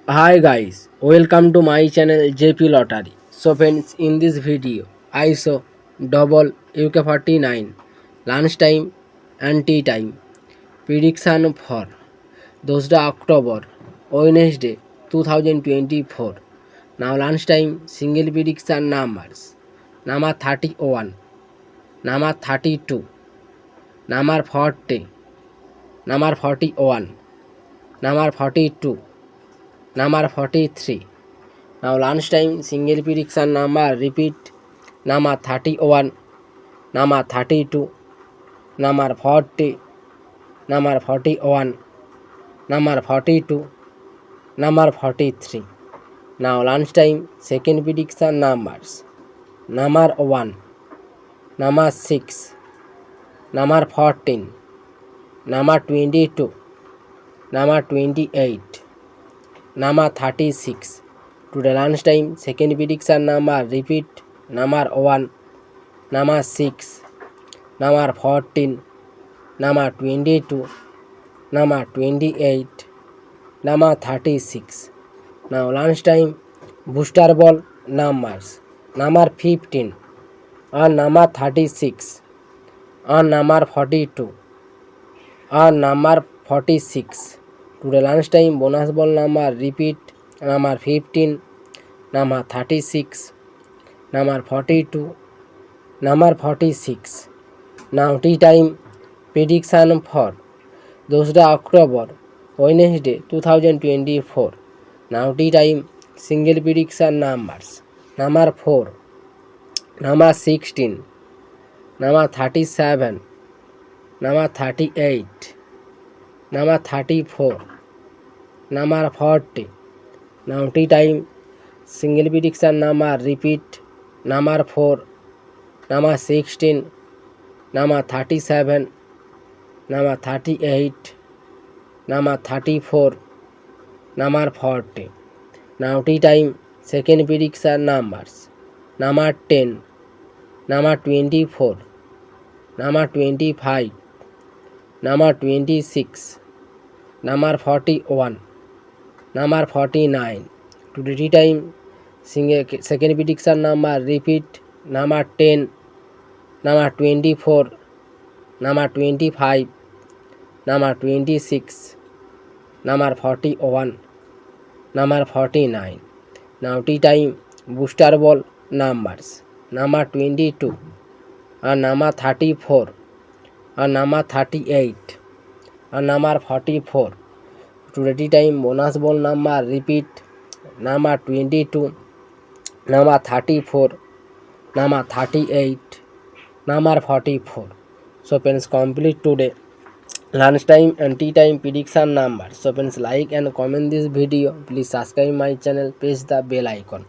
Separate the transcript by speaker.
Speaker 1: Hi guys, welcome to my channel JP Lottery. So friends, in this video, I saw double UK49, lunchtime and tea time, prediction for Thursday October, Wednesday 2024. Now lunchtime single prediction numbers, number 31, number 32, number 40, number 41, number 42, number 43. Now lunchtime single prediction number repeat number 31, number 32, number 40, number 41, number 42, number 43. Now lunchtime second prediction numbers number 1, number 6, number 14, number 22, number 28, number 36. Today lunchtime second prediction number repeat number 1, number 6, number 14, number 22, number 28, number 36. Now lunchtime booster ball numbers number 15 and number 36 and number 42 and number 46. Today lunchtime bonus ball number repeat number 15, number 36, number 42, number 46. Now tea time prediction for Thursday October, Wednesday 2024. Now tea time single prediction numbers number 4, number 16, number 37, number 38, number 34, number 40. Now tea time single prediction number repeat number 4, number 16, number 37, number 38, number 34, number 40. Now tea time second prediction numbers number 10, number 24, number 25, number 26, number 41, number 49. Today tea time second prediction number repeat number 10, number 24, number 25, number 26, number 41, number 49. Now tea time booster ball numbers number 22 and number 34 and number 38 and number 44. Today tea time bonus ball number repeat number 22, number 34, number 38, number 44. So friends, complete today lunchtime and tea time prediction number. So friends, like and comment this video. Please subscribe my channel, press the bell icon.